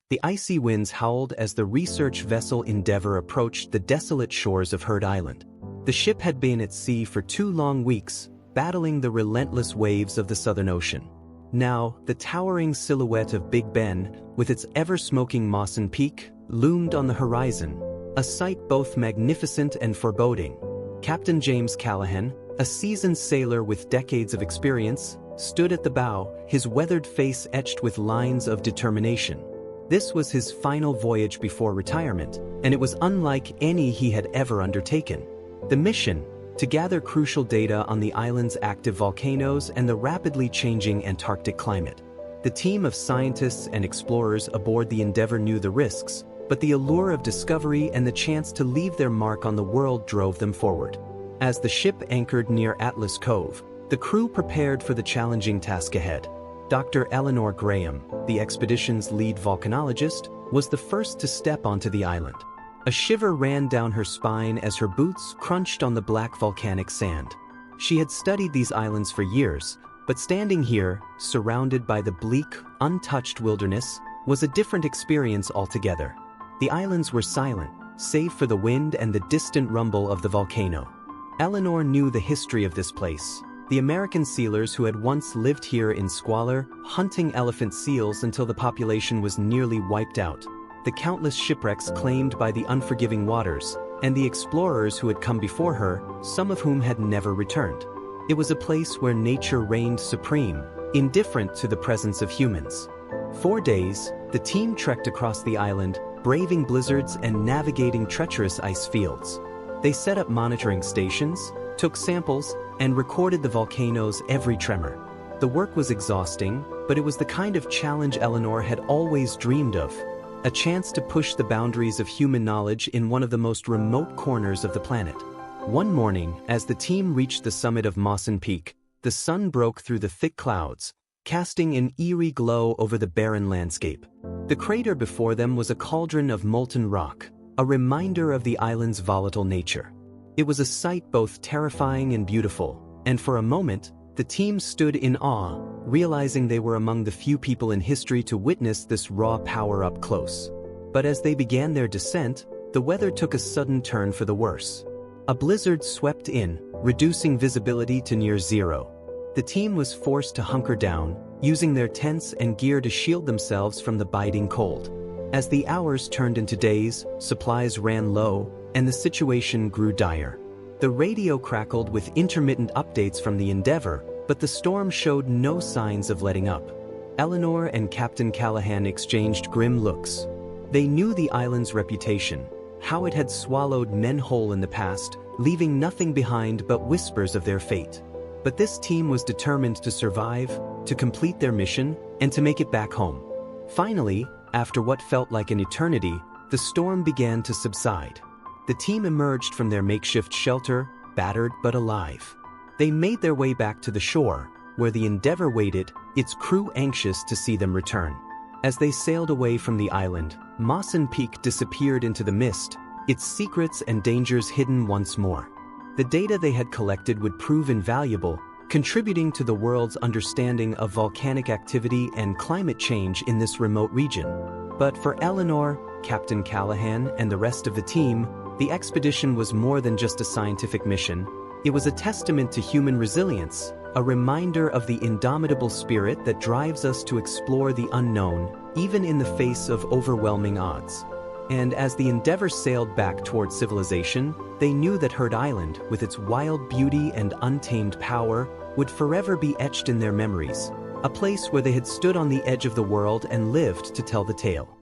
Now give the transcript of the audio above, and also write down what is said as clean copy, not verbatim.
The icy winds howled as the research vessel Endeavour approached the desolate shores of Heard Island. The ship had been at sea for 2 long weeks, battling the relentless waves of the Southern Ocean. Now, the towering silhouette of Big Ben, with its ever-smoking Mawson Peak, loomed on the horizon, a sight both magnificent and foreboding. Captain James Callahan, a seasoned sailor with decades of experience, stood at the bow, his weathered face etched with lines of determination. This was his final voyage before retirement, and it was unlike any he had ever undertaken. The mission, to gather crucial data on the island's active volcanoes and the rapidly changing Antarctic climate. The team of scientists and explorers aboard the Endeavour knew the risks, but the allure of discovery and the chance to leave their mark on the world drove them forward. As the ship anchored near Atlas Cove, the crew prepared for the challenging task ahead. Dr. Eleanor Graham, the expedition's lead volcanologist, was the first to step onto the island. A shiver ran down her spine as her boots crunched on the black volcanic sand. She had studied these islands for years, but standing here, surrounded by the bleak, untouched wilderness, was a different experience altogether. The islands were silent, save for the wind and the distant rumble of the volcano. Eleanor knew the history of this place. The American sealers who had once lived here in squalor, hunting elephant seals until the population was nearly wiped out, the countless shipwrecks claimed by the unforgiving waters, and the explorers who had come before her, some of whom had never returned. It was a place where nature reigned supreme, indifferent to the presence of humans. 4 days, the team trekked across the island, braving blizzards and navigating treacherous ice fields. They set up monitoring stations, took samples, and recorded the volcano's every tremor. The work was exhausting, but it was the kind of challenge Eleanor had always dreamed of. A chance to push the boundaries of human knowledge in one of the most remote corners of the planet. One morning, as the team reached the summit of Mawson Peak, the sun broke through the thick clouds, casting an eerie glow over the barren landscape. The crater before them was a cauldron of molten rock, a reminder of the island's volatile nature. It was a sight both terrifying and beautiful, and for a moment, the team stood in awe, realizing they were among the few people in history to witness this raw power up close. But as they began their descent, the weather took a sudden turn for the worse. A blizzard swept in, reducing visibility to near zero. The team was forced to hunker down, using their tents and gear to shield themselves from the biting cold. As the hours turned into days, supplies ran low, and the situation grew dire. The radio crackled with intermittent updates from the Endeavour, but the storm showed no signs of letting up. Eleanor and Captain Callahan exchanged grim looks. They knew the island's reputation, how it had swallowed men whole in the past, leaving nothing behind but whispers of their fate. But this team was determined to survive, to complete their mission, and to make it back home. Finally, after what felt like an eternity, the storm began to subside. The team emerged from their makeshift shelter, battered but alive. They made their way back to the shore, where the Endeavour waited, its crew anxious to see them return. As they sailed away from the island, Mawson Peak disappeared into the mist, its secrets and dangers hidden once more. The data they had collected would prove invaluable, contributing to the world's understanding of volcanic activity and climate change in this remote region. But for Eleanor, Captain Callahan, and the rest of the team, the expedition was more than just a scientific mission. It was a testament to human resilience, a reminder of the indomitable spirit that drives us to explore the unknown, even in the face of overwhelming odds. And as the Endeavour sailed back toward civilization, they knew that Heard Island, with its wild beauty and untamed power, would forever be etched in their memories, a place where they had stood on the edge of the world and lived to tell the tale.